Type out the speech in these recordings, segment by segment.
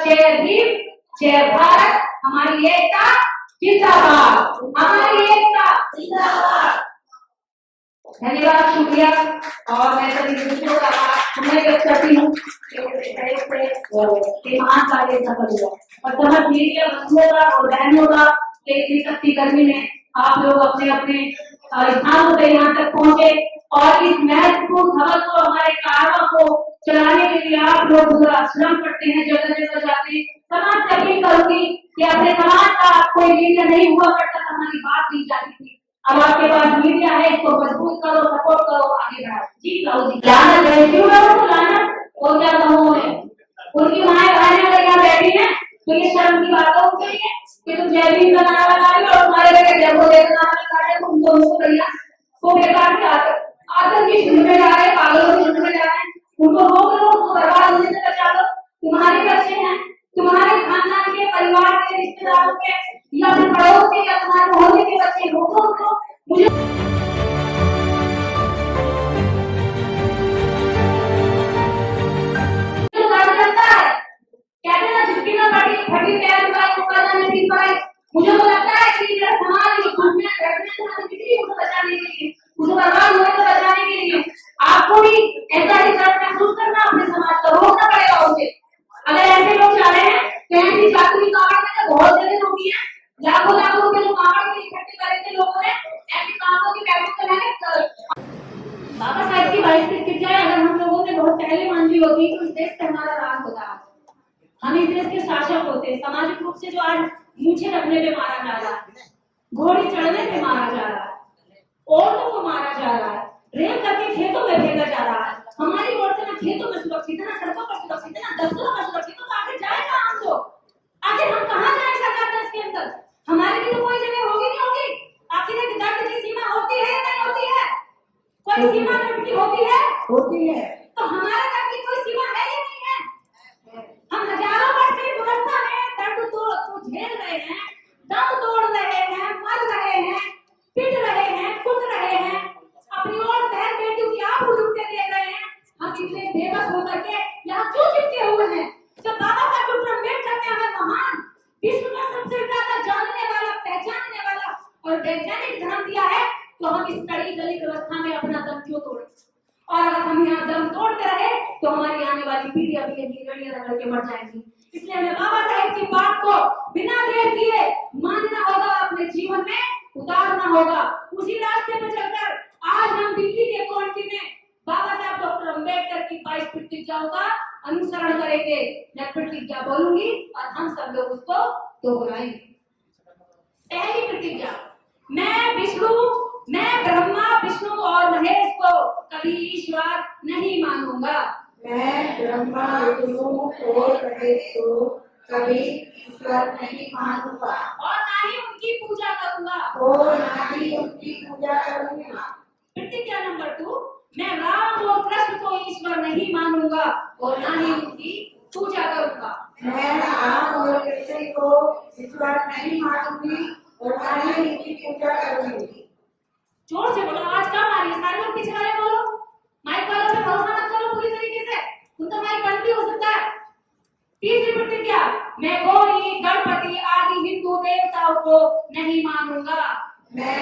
जय भीम, जय भारत, हमारी एकता जिंदाबाद, हमारी एकता जिंदाबाद। धन्यवाद, शुक्रिया। और मैं सभी दूसरों का मैं व्यक्त करती हूँ महान कार्य सफल हुआ और समझ मीडिया बंधुओं का और बहनों का इतनी सख्ती गर्मी में आप लोग अपने अपने स्थानों से यहाँ तक पहुंचे और इस महत्वपूर्ण खबर को हमारे कारवां को चलाने के लिए आप लोग पूरा श्रम करते हैं, जगह जगह जाते हैं। समाज से अपील करूंगी कि अपने समाज का कोई मीडिया नहीं हुआ करता था, हमारी बात नहीं जाती थी। अब आपके पास मीडिया है, इसको मजबूत करो, सपोर्ट करो, आगे बढ़ाओ। जी बाबू जी, लानत है, क्यों करो लानत? और क्या कहूँ मैं, उनकी माएं बहनें अगर यहाँ बैठी हैं तो ये शर्म की बात हो गई है कि तुम जय भीम का नारा लगा रही हो और तुम्हारे बेटे जय भोले का नारा लगा रहे हो, तुम दोनों भैया तो बेकार के आतंक की झुंड में जा रहे हैं, पागलों की झुंड में जा रहे हैं। उनको रोक लो, उनको बर्बाद होने से बचा लो। तुम्हारे बच्चे हैं, तुम्हारे खानदान के, परिवार के, रिश्तेदारों के या फिर पड़ोस के या तुम्हारे मोहल्ले के बच्चे, रोको उनको। मुझे कहते ना जिसकी ना फटी पैर पाए, मुझे तो लगता है कि मेरा समाज उसको बचाने के लिए, उसे बर्बाद होने से बचाने के लिए आपको भी ऐसा ही महसूस करना, अपने समाज को रोकना पड़ेगा उसे। अगर ऐसे लोग चाह रहे हैं तो ऐसी जाति कावड़ में बहुत जगह रोकी है, लाखों लाखों रुपए जो कावड़ में इकट्ठे करे थे लोगों ने, ऐसी कामों की बैठक चलाने। बाबा साहब की 22 प्रतिज्ञाएं अगर हम लोगों ने बहुत पहले मान ली होती तो इस देश पे हमारा राज होता, हम इस देश के शासक होते। सामाजिक रूप से जो आज मूछे रखने पे मारा जा रहा है, घोड़ी चढ़ने पे मारा जा रहा है, औरतों को मारा जा रहा है, रेप करके खेतों में फेंका जा रहा है, हमारी औरतें ना खेतों में सुरक्षित है, ना सड़कों पर सुरक्षित है, ना दफ्तरों में सुरक्षित, तो आगे जाएगा हम लोग, आखिर हम कहाँ जाए सरकार देश के अंदर? हमारी भी तो कोई जगह होगी नहीं होगी? आखिर एक दर्द की सीमा होती है या नहीं होती है? कोई सीमा दर्द की होती है? होती है। तो हमारे तक की कोई सीमा है या नहीं है? हम हजारों वर्ष से व्यवस्था में दर्द तो झेल रहे हैं, दम तोड़ रहे हैं, मर रहे हैं, पिट रहे हैं, कूद रहे हैं, अपनी और बहन बेटियों की आंख उठते देख रहे हैं। हम इतने बेबस होकर के यहाँ क्यों चिपके हुए हैं? जब बाबा साहब डॉक्टर अम्बेडकर ने हमें महान, विश्व का सबसे ज्यादा जानने वाला, पहचानने वाला और वैज्ञानिक धर्म दिया है, तो हम इस कड़ी दलित व्यवस्था में अपना दम क्यों तोड़े? और अगर हम यहाँ दम तोड़ते रहे तो हमारी आने वाली पीढ़ी अभी यही रड़ियां रगड़ के मर जाएगी। इसलिए हमें बाबा साहेब की बात को बिना देर किए मानना होगा, अपने जीवन में उतारना होगा। उसी रास्ते पर चलकर आज हम दिल्ली के कोर्टी में बाबा साहब डॉक्टर अम्बेडकर की 22 प्रतिज्ञाओं का अनुसरण करेंगे। मैं प्रतिज्ञा बोलूंगी और हम सब लोग उसको दोहराएंगे। पहली प्रतिज्ञा, मैं ब्रह्मा विष्णु और महेश को कभी ईश्वर नहीं मानूंगा। मैं ब्रह्मा विष्णु और महेश को कभी ईश्वर नहीं मानूंगा और ना ही उनकी पूजा करूंगा। प्रतिज्ञा नंबर 2, मैं राम और कृष्ण को ईश्वर नहीं मानूंगा और ना ही उनकी पूजा करूंगा। मैं राम और कृष्ण को ईश्वर नहीं मानूंगी और ना ही उनकी पूजा करूंगी। जोर से बोलो, आवाज कम आ रही है, सारे लोग पीछे वाले बोलो। माइक वालों पे भरोसा मत करो पूरी तरीके से, उनका माइक बंद भी हो सकता है। तीसरी प्रतिज्ञा, मैं गौरी गणपति आदि हिंदू देवताओं को नहीं मानूंगा। मैं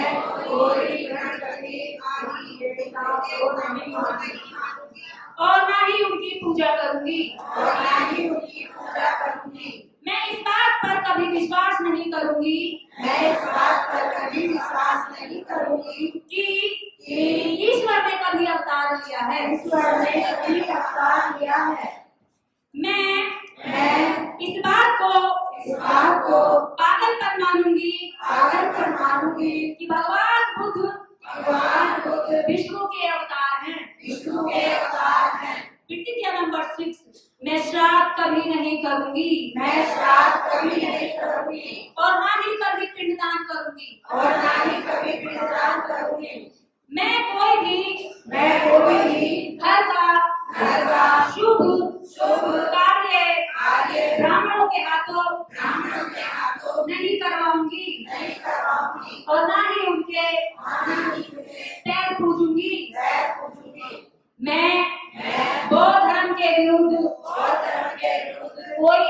गौरी गणपति आदि देवताओं को नहीं मानूंगा और ना ही उनकी पूजा करूंगी। मैं इस बात पर कभी विश्वास नहीं करूंगी कि ईश्वर ने कभी अवतार लिया है। मैं इस बात को पागलपन मानूंगी कि भगवान बुद्ध विष्णु के अवतार हैं। प्रतिज्ञा नंबर 6, मैं श्राद्ध कभी नहीं करूंगी और ना ही कभी पिंडदान करूंगी। मैं कोई भी घर का शुभ कार्य ब्राह्मणों के हाथों नहीं करवाऊंगी और ना ही उनके पैर पूजूंगी। मैं बौद्ध धर्म के विरुद्ध कोई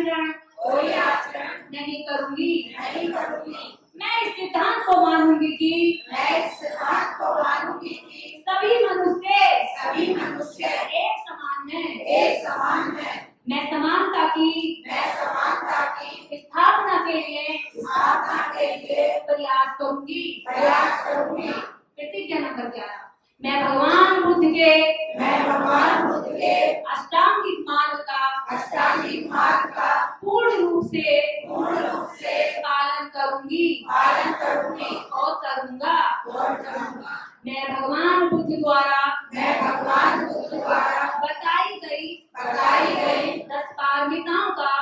कोई आचरण नहीं करूंगी। नहीं करूंगी। मैं इस सिद्धांत को मानूंगी कि मैं इस सिद्धांत को मानूंगी कि सभी मनुष्य एक समान हैं। एक समान है। मैं समानता की स्थापना के लिए प्रयास करूंगी। प्रतिज्ञा नंबर 11। मैं भगवान बुद्ध के अष्टांगिक मार्ग का पूर्ण रूप से पालन करूंगी और करूंगा। मैं भगवान बुद्ध द्वारा बताई गई 10 पारमिताओं का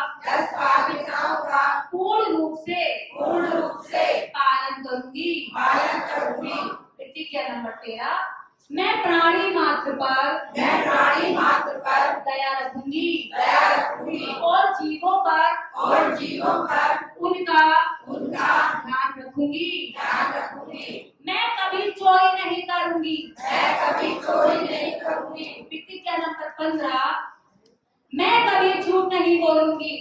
पूर्ण रूप से पालन करूंगी। प्रतिज्ञा नंबर 13। मैं प्राणी मात्र पर दया रखूंगी और जीवों पर उनका ध्यान रखूंगी। मैं कभी चोरी नहीं करूंगी। प्रतिज्ञा नंबर 15। मैं कभी झूठ नहीं बोलूंगी।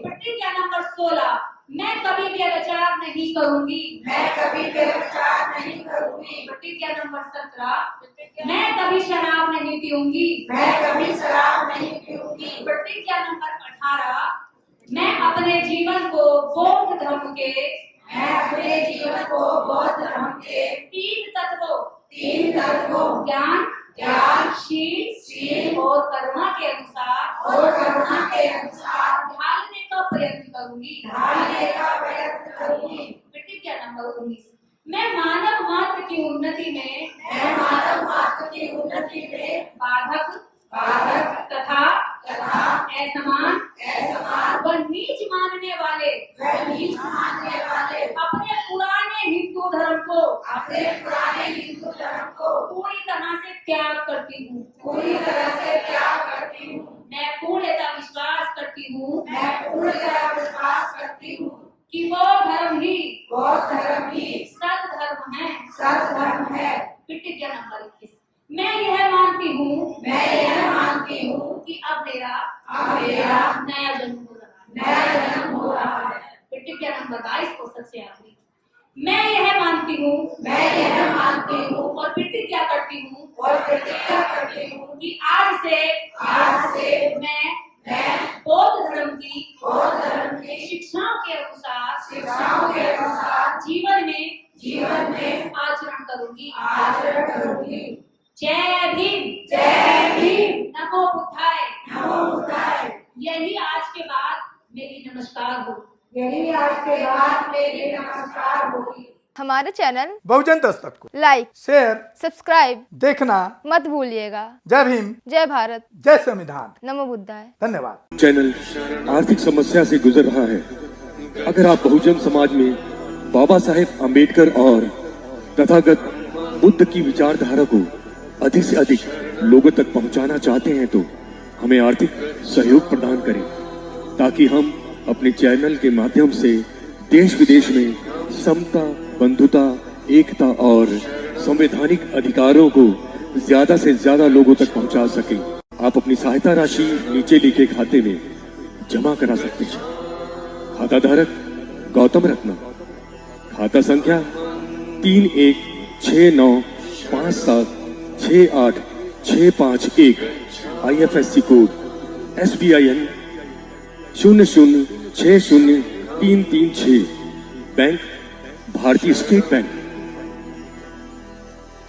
प्रतिज्ञा नंबर 16। मैं कभी व्यभिचार नहीं करूंगी। प्रतिज्ञा नंबर 17। मैं कभी शराब नहीं पीऊंगी। प्रतिज्ञा नंबर 18। मैं अपने जीवन को बौद्ध धर्म के तीन तत्वों ज्ञान, शील और करुणा के अनुसार ढालने का प्रयत्न करूंगी। प्रतिज्ञा नंबर 19। मैं मानव मात्र की उन्नति में बाधक तथा असमान व नीच मानने वाले अपने पुराने हिंदू धर्म को पूरी तरह से त्याग करती हूँ। मैं पूर्णतः विश्वास करती हूँ कि वो धर्म ही सत धर्म है। प्रतिज्ञा नंबर 21। मैं यह मानती हूँ कि अब मेरा नया जन्म हो रहा है। प्रतिज्ञा नंबर 22 को सबसे आखिरी। मैं यह मानती हूँ और प्रतिज्ञा करती हूँ कि आज से मैं बौद्ध धर्म की शिक्षाओं के अनुसार जीवन में आचरण करूंगी। जय भीम। नमो बुद्धाय। यही आज के बाद मेरी नमस्कार होगी। हमारे चैनल बहुजन दस्तक को लाइक, शेयर, सब्सक्राइब देखना मत भूलिएगा। जय भीम, जय भारत, जय संविधान। नमो बुद्धाय। धन्यवाद। चैनल आर्थिक समस्या से गुजर रहा है। अगर आप बहुजन समाज में बाबा साहेब आम्बेडकर और तथागत बुद्ध की विचारधारा को अधिक से अधिक लोगों तक पहुंचाना चाहते हैं तो हमें आर्थिक सहयोग प्रदान करें, ताकि हम अपने चैनल के माध्यम से देश विदेश में समता, बंधुता, एकता और संवैधानिक अधिकारों को ज्यादा से ज्यादा लोगों तक पहुंचा सकें। आप अपनी सहायता राशि नीचे लिखे खाते में जमा करा सकते हैं। खाता धारक गौतम रत्न, खाता संख्या 3169576861, IFSC कोड SBIN 0060336, बैंक भारतीय स्टेट बैंक।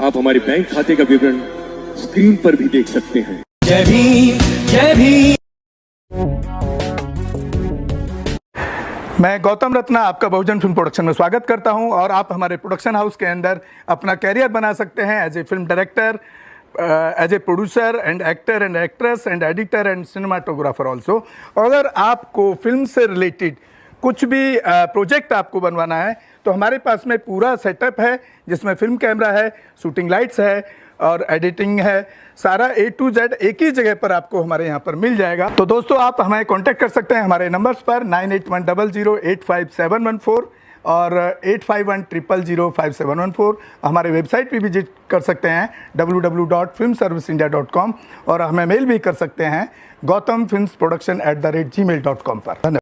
आप हमारे बैंक खाते का विवरण स्क्रीन पर भी देख सकते हैं। जय भीम, जय भीम। मैं गौतम रत्ना आपका बहुजन फिल्म प्रोडक्शन में स्वागत करता हूं और आप हमारे प्रोडक्शन हाउस के अंदर अपना कैरियर बना सकते हैं as a film director, as a producer and actor and actress and editor and cinematographer also. अगर आपको फिल्म से रिलेटेड कुछ भी प्रोजेक्ट आपको बनवाना है तो हमारे पास में पूरा सेटअप है, जिसमें फिल्म कैमरा है, शूटिंग लाइट्स है और एडिटिंग है। सारा A to Z एक ही जगह पर आपको हमारे यहाँ पर मिल जाएगा। तो दोस्तों, आप हमें कांटेक्ट कर सकते हैं हमारे नंबर्स पर 9810085714 और 8510005714 हमारे वेबसाइट पे विजिट कर सकते हैं www.filmserviceindia.com और हमें मेल भी कर सकते हैं gautamfilmsproduction@gmail.com पर। धन्यवाद।